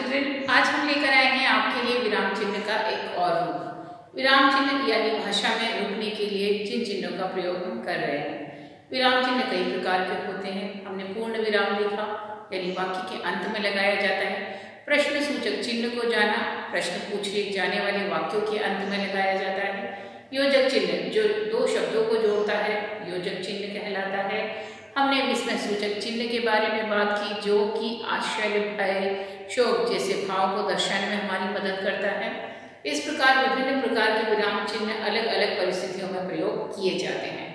Children, आज हम लेकर आए हैं आपके लिए विराम चिन्ह का एक और रूप। विराम चिन्ह यानी भाषा में रुकने के लिए जिन चिन्हों का प्रयोग हम कर रहे हैं। विराम चिन्ह कई प्रकार के होते हैं। हमने पूर्ण विराम देखा, यानी वाक्य के अंत में लगाया जाता है। प्रश्न सूचक चिन्ह को जाना, प्रश्न पूछे जाने वाले वाक्यों के अंत में लगाया जाता है। योजक चिन्ह जो दो शब्दों को जोड़ता है, योजक चिन्ह कहलाता है। हमने विस्मय सूचक चिन्ह के बारे में बात की, जो कि आश्चर्य, भय, शोक जैसे भाव को दर्शाने में हमारी मदद करता है। इस प्रकार विभिन्न प्रकार के विराम चिन्ह अलग अलग परिस्थितियों में प्रयोग किए जाते हैं।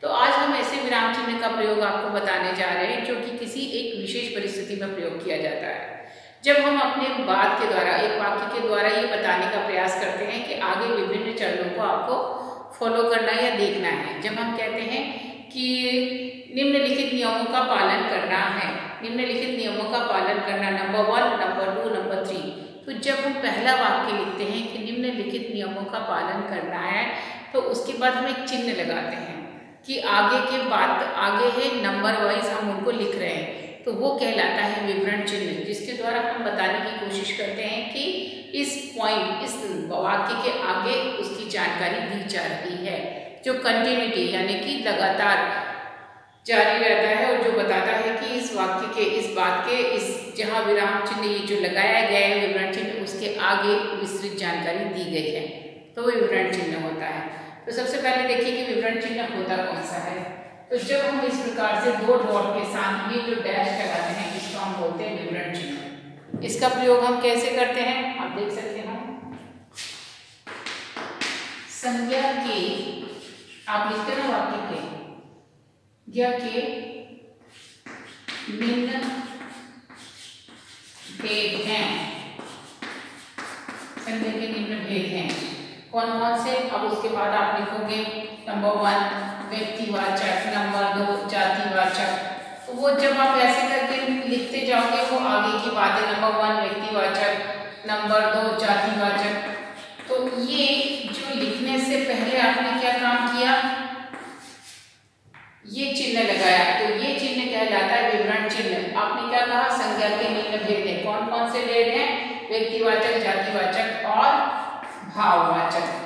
तो आज हम ऐसे विराम चिन्ह का प्रयोग आपको बताने जा रहे हैं जो कि किसी एक विशेष परिस्थिति में प्रयोग किया जाता है। जब हम अपने बात के द्वारा, एक वाक्य के द्वारा ये बताने का प्रयास करते हैं कि आगे विभिन्न चरणों को आपको फॉलो करना या देखना है। जब हम कहते हैं कि निम्नलिखित नियमों का पालन करना है, निम्नलिखित नियमों का पालन करना, नंबर 1, नंबर 2, नंबर 3। तो जब हम पहला वाक्य लिखते हैं कि निम्नलिखित नियमों का पालन करना है, तो उसके बाद हम एक चिन्ह लगाते हैं कि आगे के बात आगे है, नंबर वाइज हम उनको लिख रहे हैं, तो वो कहलाता है विवरण चिन्ह, जिसके द्वारा हम बताने की कोशिश करते हैं कि इस पॉइंट, इस वाक्य के आगे उसकी जानकारी दी जा रही है, जो कंटिन्यूटी यानी कि लगातार जारी रहता है और जो बताता है कि इस वाक्य के, इस बात के, इस जहाँ विराम चिन्ह ये जो लगाया गया है विवरण चिन्ह, उसके आगे विस्तृत जानकारी दी गई है, तो विवरण चिन्ह होता है। तो सबसे पहले देखिए कि विवरण चिन्ह होता कौन सा है। तो जब हम इस प्रकार से दो डॉट के साथ ये जो डैश लगाते हैं, इसको हम बोलते हैं विवरण चिन्ह। इसका प्रयोग हम कैसे करते हैं, आप देख सकते हैं। संज्ञा के, आप लिखते ना वाक्य के, या के निम्न भेद हैं, संज्ञा के निम्न भेद हैं कौन कौन से। अब उसके बाद आप लिखोगे नंबर 1 व्यक्तिवाचक, नंबर 2 जातिवाचक। तो वो जब आप ऐसे करके लिखते जाओगे वो आगे की बातें, नंबर 1 व्यक्तिवाचक, नंबर 2 जातिवाचक। तो ये जो लिखने से पहले आपने क्या काम किया, ये चिन्ह लगाया, तो ये चिन्ह कहलाता है विवरण चिन्ह। आपने क्या कहा, संज्ञा के निम्न भेद हैं, कौन कौन से भेद हैं, व्यक्तिवाचक, जातिवाचक और भाववाचक।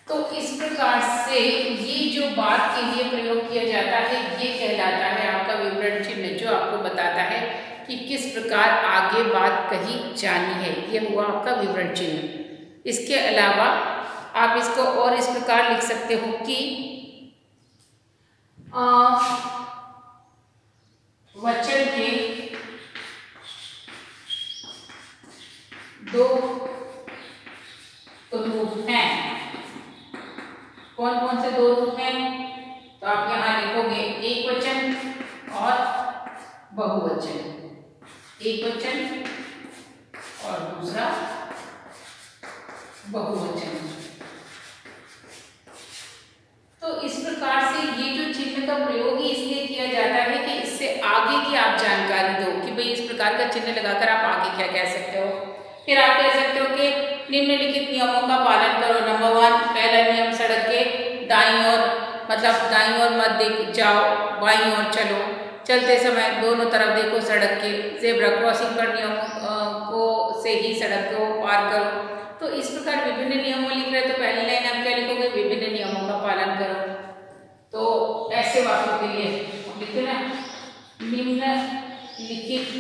तो इस प्रकार से ये जो बात के लिए प्रयोग किया जाता है, ये कहलाता है आपका विवरण चिन्ह, जो आपको बताता है कि किस प्रकार आगे बात कही जानी है। ये हुआ आपका विवरण चिन्ह। इसके अलावा आप इसको और इस प्रकार लिख सकते हो कि वचन के दो रूप हैं। कौन कौन से दो रूप हैं, तो आप यहां लिखोगे एक वचन और बहुवचन, एक वचन और दूसरा बहुवचन। तो इस प्रकार से ये जो चिन्ह का प्रयोग ही इसलिए किया जाता है कि इससे आगे की आप जानकारी दो कि भाई इस प्रकार का चिन्ह लगाकर आप आगे क्या कह सकते हो। फिर आप कह सकते हो कि निम्नलिखित नियमों का पालन करो। नंबर 1 पहला नियम, सड़क के दाईं ओर, मतलब दाईं ओर मत जाओ, बाईं ओर चलो, चलते समय दोनों तरफ देखो सड़क के, ज़ेब्रा क्रॉसिंग पर नियमों को से ही सड़क को पार करो। तो इस प्रकार विभिन्न नियमों लिख रहे, तो पहली लाइन आप क्या लिखोगे, विभिन्न नियमों का पालन करो। तो ऐसे वाक्यों के लिए लिखते ना, निम्नलिखित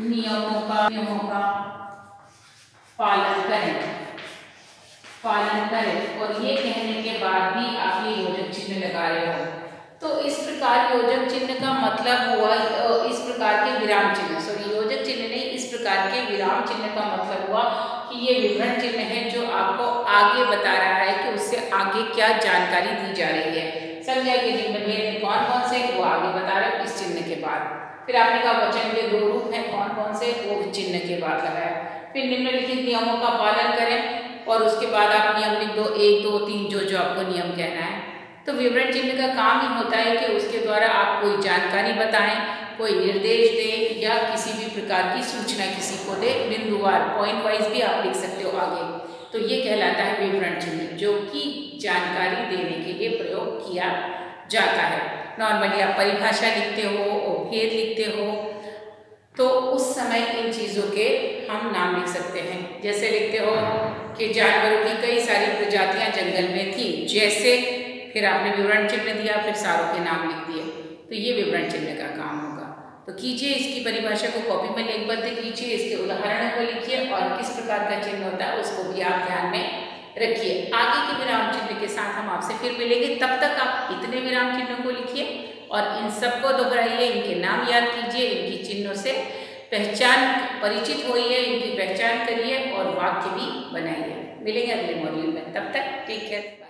नियमों का पालन करें। और ये कहने के बाद भी आप ये योजक चिन्ह लगा रहे हो। तो इस प्रकार योजक चिन्ह का मतलब हुआ, इस प्रकार के विराम चिन्ह, सॉरी योजक चिन्ह नहीं, इस प्रकार के विराम चिन्ह का मतलब हुआ कि ये विवरण चिन्ह है जो आपको आगे बता रहा है कि उससे आगे क्या जानकारी दी जा रही है। संज्ञा के निम्न भेद कौन कौन से, वो आगे बता रहे हो इस चिन्ह के बाद। फिर आपने कहा वचन के दो रूप हैं, कौन कौन से, वो चिन्ह के बाद लगाया। फिर निम्नलिखित नियमों का पालन करें, और उसके बाद आप नियम लिख दो 1, 2, 3 जो आपको नियम कहना है। तो विवरण चिन्ह का काम ही होता है कि उसके द्वारा आप कोई जानकारी बताएं, कोई निर्देश दें, या किसी भी प्रकार की सूचना किसी को दे, बिंदुवार, पॉइंट वाइज भी आप लिख सकते हो आगे। तो ये कहलाता है विवरण चिन्ह, जो कि जानकारी देने के लिए प्रयोग किया जाता है। नॉर्मली आप परिभाषा लिखते हो और भेद लिखते हो, तो उस समय इन चीज़ों के हम नाम लिख सकते हैं। जैसे लिखते हो कि जानवरों की कई सारी प्रजातियां जंगल में थी, जैसे, फिर आपने विवरण चिन्ह दिया, फिर सारों के नाम लिख दिए, तो ये विवरण चिन्ह का काम होगा। तो कीजिए, इसकी परिभाषा को कॉपी में लिखबद्ध कीजिए, इसके उदाहरणों को लिखिए और किस प्रकार का चिन्ह होता है उसको भी आप ध्यान में रखिए। आगे के विराम चिन्ह के साथ हम आपसे फिर मिलेंगे, तब तक आप इतने विराम चिन्हों को लिखिए और इन सबको दोहराइए, इनके नाम याद कीजिए, इनकी चिन्हों से परिचित होइए, इनकी पहचान करिए और वाक्य भी बनाइए। मिलेंगे अगले मॉड्यूल में, तब तक टेक केयर।